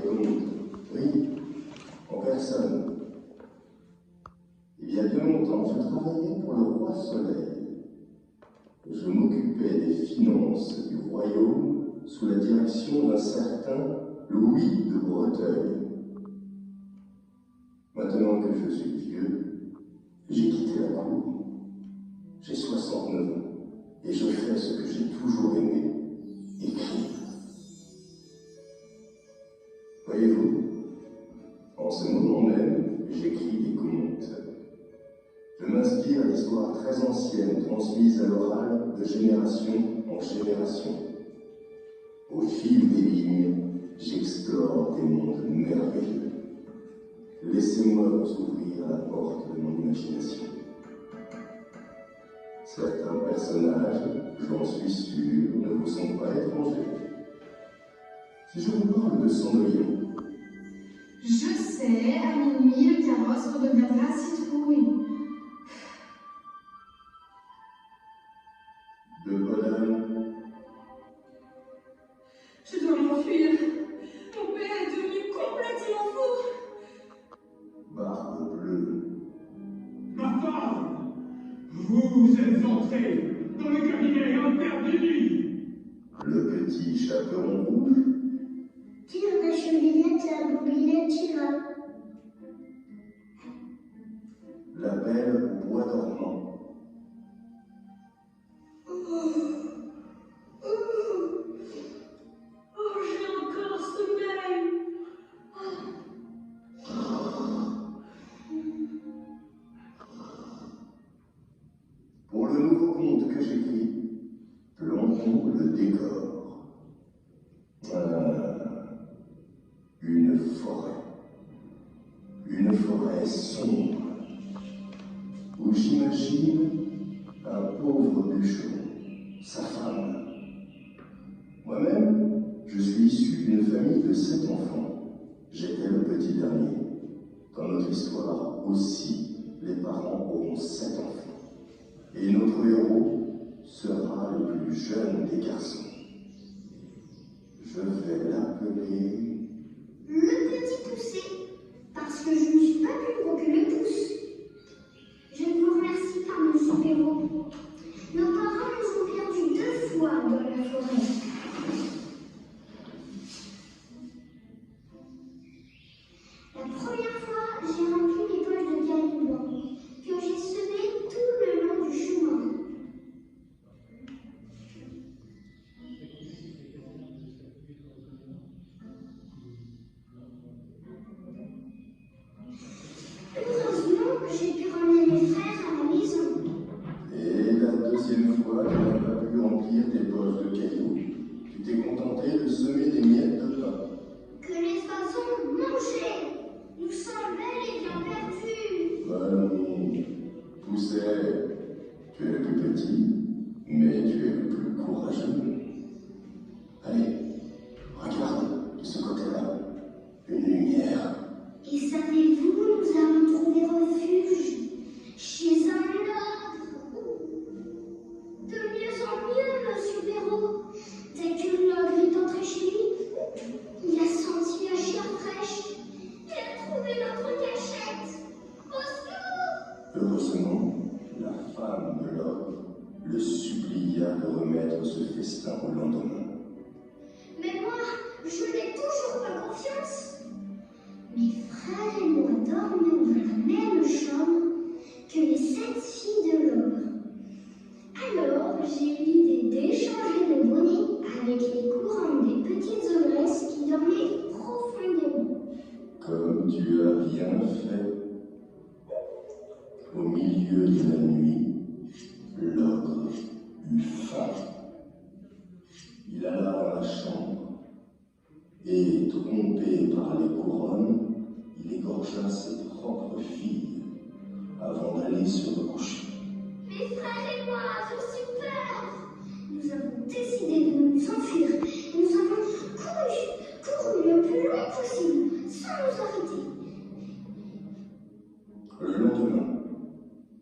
compte. Oui, en personne. Il y a bien longtemps, je travaillais pour le roi Soleil. Je m'occupais des finances du royaume sous la direction d'un certain Louis de Breteuil. Maintenant que je suis vieux, j'ai quitté la cour. J'ai 69 ans et je fais ce que j'ai toujours aimé, écrire. Voyez-vous, en ce moment même, j'écris des contes. Je m'inspire d'histoires très anciennes transmises à l'oral de génération en génération. Au fil des lignes, j'explore des mondes merveilleux. Laissez-moi vous ouvrir la porte de mon imagination. Certains personnages, j'en suis sûr, ne vous sont pas étrangers. Si je vous parle de Cendrillon, je sais, à minuit, le carrosse redeviendra citrouille. de Bonhomme, Je dois m'enfuir. Mon père est devenu complètement fou. Barbe Bleue, Ma femme, vous êtes entrée dans le cabinet interdit. le petit chaperon rouge, Tire la cheminette, la bobinette tira. la belle au bois dormant, Oh, j'ai encore sommeil. Pour le nouveau conte que j'écris, plongeons le décor. Une forêt sombre, où j'imagine un pauvre bûcheron, sa femme. Moi-même, je suis issu d'une famille de 7 enfants. J'étais le petit dernier. Dans notre histoire aussi, les parents auront 7 enfants. Et notre héros sera le plus jeune des garçons. Je vais l'appeler... Le petit poussé, parce que je ne suis pas plus gros que le pouce. Je ne vous remercie pas, monsieur Perrault. Nos parents nous ont perdus 2 fois dans la forêt. La première fois, j'ai rempli mes poches de galiban, que j'ai semé tout le long du chemin. Heureusement, j'ai pu ramener mes frères à la maison. Et la deuxième fois, tu n'as pas pu remplir tes poches de cailloux. Tu t'es contenté de semer des miettes de pain. Que les oiseaux mangeaient. Nous sommes bel et bien perdus. Bon, Pousset, tu es le plus petit, mais tu es le plus courageux. Allez, regarde de ce côté-là, une lumière. Et savez-vous, nous avons trouvé refuge chez un ogre. De mieux en mieux, monsieur Perrault. Dès que l'ogre est entré chez lui, il a senti la chair fraîche. Il a trouvé notre cachette. Au secours! Heureusement, la femme de l'ogre le supplia de remettre ce festin au lendemain. Mais moi, je n'ai toujours pas confiance. Mes frères et moi dormions dans la même chambre que les 7 filles de l'ogre. Alors, j'ai eu l'idée d'échanger de bonnets avec les couronnes des petites ogresses qui dormaient profondément. Comme tu as bien fait. Au milieu de la nuit, l'ogre eut faim. Il alla dans la chambre et, trompé par les couronnes, il égorgea ses propres filles avant d'aller se recoucher. Mes frères et moi, je suis peur. Nous avons décidé de nous enfuir. Nous avons couru le plus loin possible, sans nous arrêter. Le lendemain,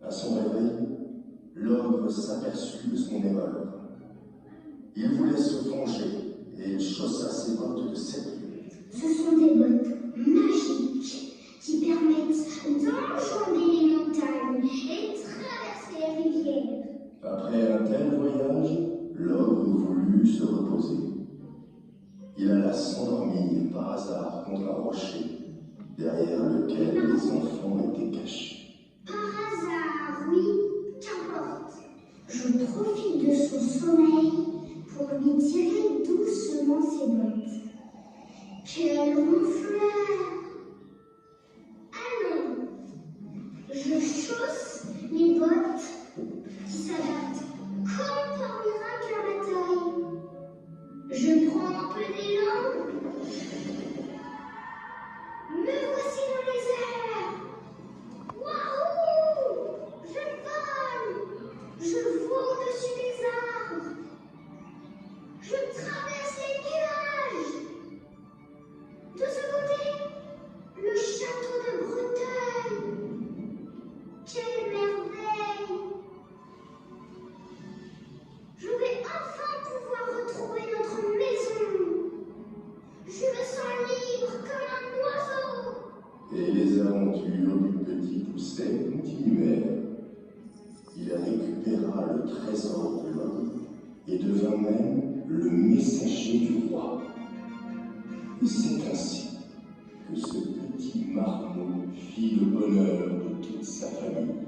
à son réveil, l'ogre s'aperçut de son erreur. Il voulait se venger et il chaussa ses bottes de 7 lieues. Ce sont des s'endormir par hasard contre un rocher, derrière lequel les enfants étaient cachés. Par hasard, oui, qu'importe. Je profite de son sommeil pour lui tirer doucement ses bottes. Quelle ronfleur! Allons! Je chausse les bottes qui s'adaptent comme par miracle à ma taille. Je prends un peu d'élan. Me voici dans les airs. Waouh! Je vole! Je vole au-dessus des arbres. Je traverse les nuages. De ce côté, le château de Breteuil. Quelle merveille! Je vais enfin pouvoir retrouver notre maison. Je me sens libre comme un oiseau. Et les aventures du petit Pousset continuèrent. Il récupéra le trésor de l'homme et devint même le messager du roi. Et c'est ainsi que ce petit marmot fit le bonheur de toute sa famille.